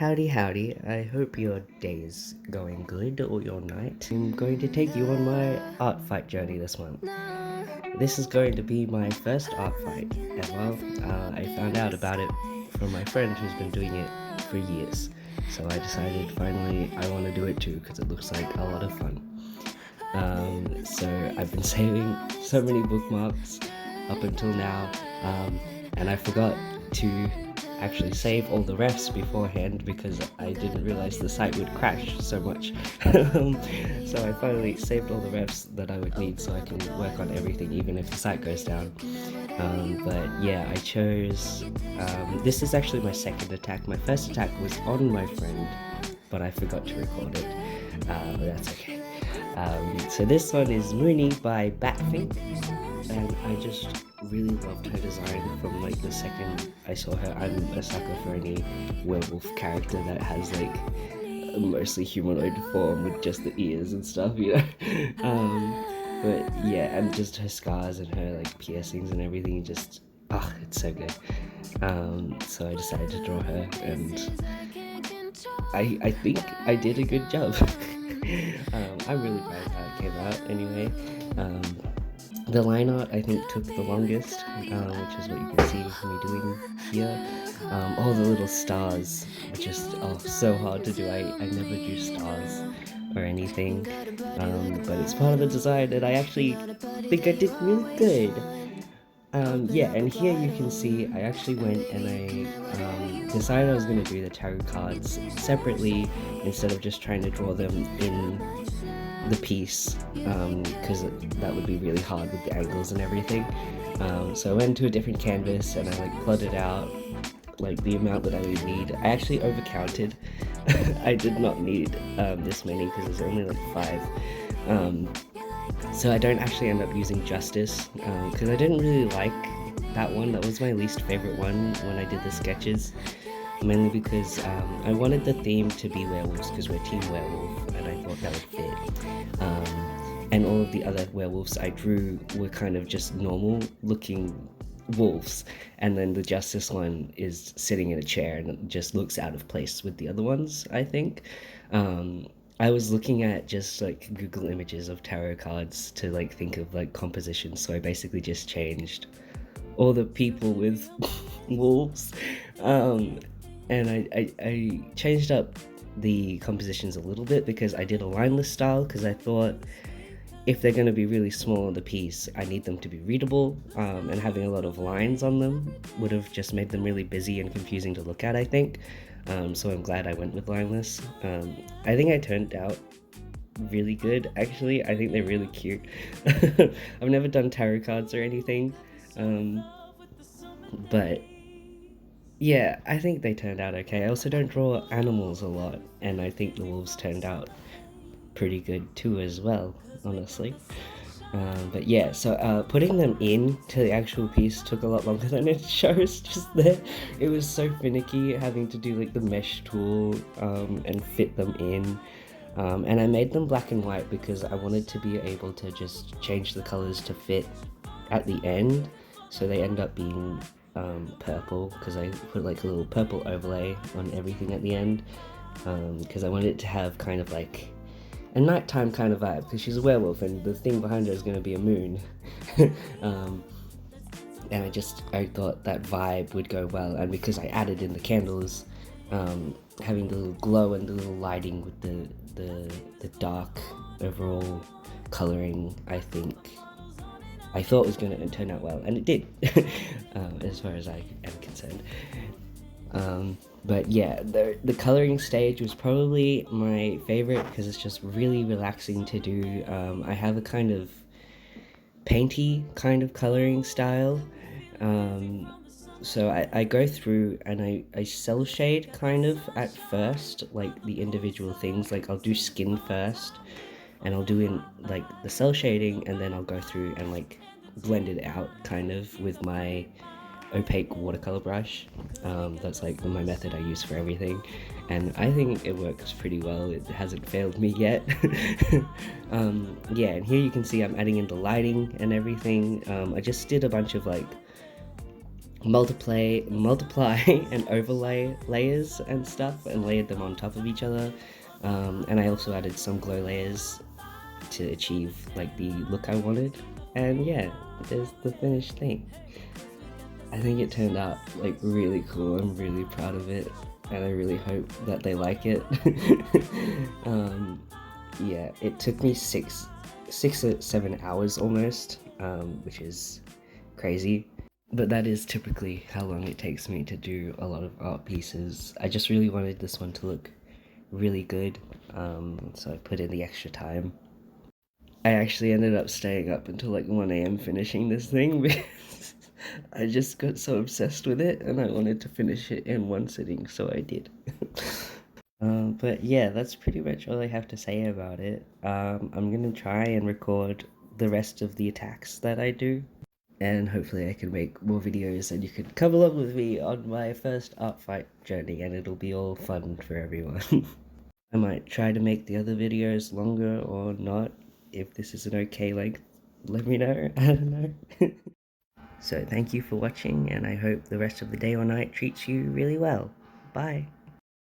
Howdy, I hope your day is going good or your night. I'm going to take you on my art fight journey this month. This is going to be my first art fight ever. I found out about it from my friend who's been doing it for years. So I decided finally I want to do it too because it looks like a lot of fun. So I've been saving so many bookmarks up until now, and I forgot to actually save all the refs beforehand because I didn't realize the site would crash so much. So I finally saved all the refs that I would need so I can work on everything even if the site goes down. But yeah, I chose, this is actually my second attack. My first attack was on my friend, but I forgot to record it. But that's okay. So this one is Mooney by Batfink, and I just really loved her design from like the second I saw her. I'm a sucker for any werewolf character that has like a mostly humanoid form with just the ears and stuff, you know. But yeah, and just her scars and her like piercings and everything, just it's so good. So I decided to draw her, and I think I did a good job. I'm really proud of how it came out anyway. The line art I think took the longest, which is what you can see me doing here. All the little stars are just so hard to do. I never do stars or anything, but it's part of the design and I actually think I did really good. Yeah, and here you can see I actually went and I decided I was going to do the tarot cards separately instead of just trying to draw them in the piece, because that would be really hard with the angles and everything. So I went to a different canvas and I like plotted out like the amount that I would need. I actually overcounted. I did not need this many because there's only like 5. So I don't actually end up using Justice because I didn't really like that one. That was my least favorite one when I did the sketches, mainly because I wanted the theme to be werewolves because we're Team Werewolf and I thought that would fit. And all of the other werewolves I drew were kind of just normal looking wolves, and then the Justice one is sitting in a chair and it just looks out of place with the other ones, I think. I was looking at just like Google images of tarot cards to like think of like compositions, so I basically just changed all the people with wolves, and I changed up the compositions a little bit because I did a lineless style because I thought if they're going to be really small on the piece, I need them to be readable, and having a lot of lines on them would have just made them really busy and confusing to look at, I think. So I'm glad I went with lineless. I think I turned out really good, actually. I think they're really cute. I've never done tarot cards or anything, but yeah, I think they turned out okay. I also don't draw animals a lot, and I think the wolves turned out pretty good too as well, honestly. But yeah, so putting them into the actual piece took a lot longer than it shows just there. It was so finicky having to do like the mesh tool and fit them in. And I made them black and white because I wanted to be able to just change the colors to fit at the end. So they end up being purple because I put like a little purple overlay on everything at the end. Because I wanted it to have kind of like a nighttime kind of vibe because she's a werewolf and the thing behind her is going to be a moon. And I thought that vibe would go well, and because I added in the candles, having the little glow and the little lighting with the dark overall coloring, I thought was going to turn out well, and it did. As far as I am concerned. But yeah, the coloring stage was probably my favorite because it's just really relaxing to do. I have a kind of painty kind of coloring style. So I go through and I cell shade kind of at first, like the individual things. Like I'll do skin first and I'll do in like the cell shading, and then I'll go through and like blend it out kind of with my opaque watercolor brush. That's like my method I use for everything, and I think it works pretty well. It hasn't failed me yet. Yeah, and here you can see I'm adding in the lighting and everything. I just did a bunch of like multiply and overlay layers and stuff and layered them on top of each other. And I also added some glow layers to achieve like the look I wanted. And yeah, there's the finished thing. I think it turned out like really cool. I'm really proud of it, and I really hope that they like it. Yeah, it took me 6 or 7 hours almost, which is crazy. But that is typically how long it takes me to do a lot of art pieces. I just really wanted this one to look really good, so I put in the extra time. I actually ended up staying up until like 1 a.m. finishing this thing because I just got so obsessed with it and I wanted to finish it in one sitting, so I did. But yeah, that's pretty much all I have to say about it. I'm gonna try and record the rest of the attacks that I do, and hopefully I can make more videos and you can come along with me on my first Artfight journey and it'll be all fun for everyone. I might try to make the other videos longer or not. If this is an okay length, let me know. I don't know. So thank you for watching, and I hope the rest of the day or night treats you really well. Bye.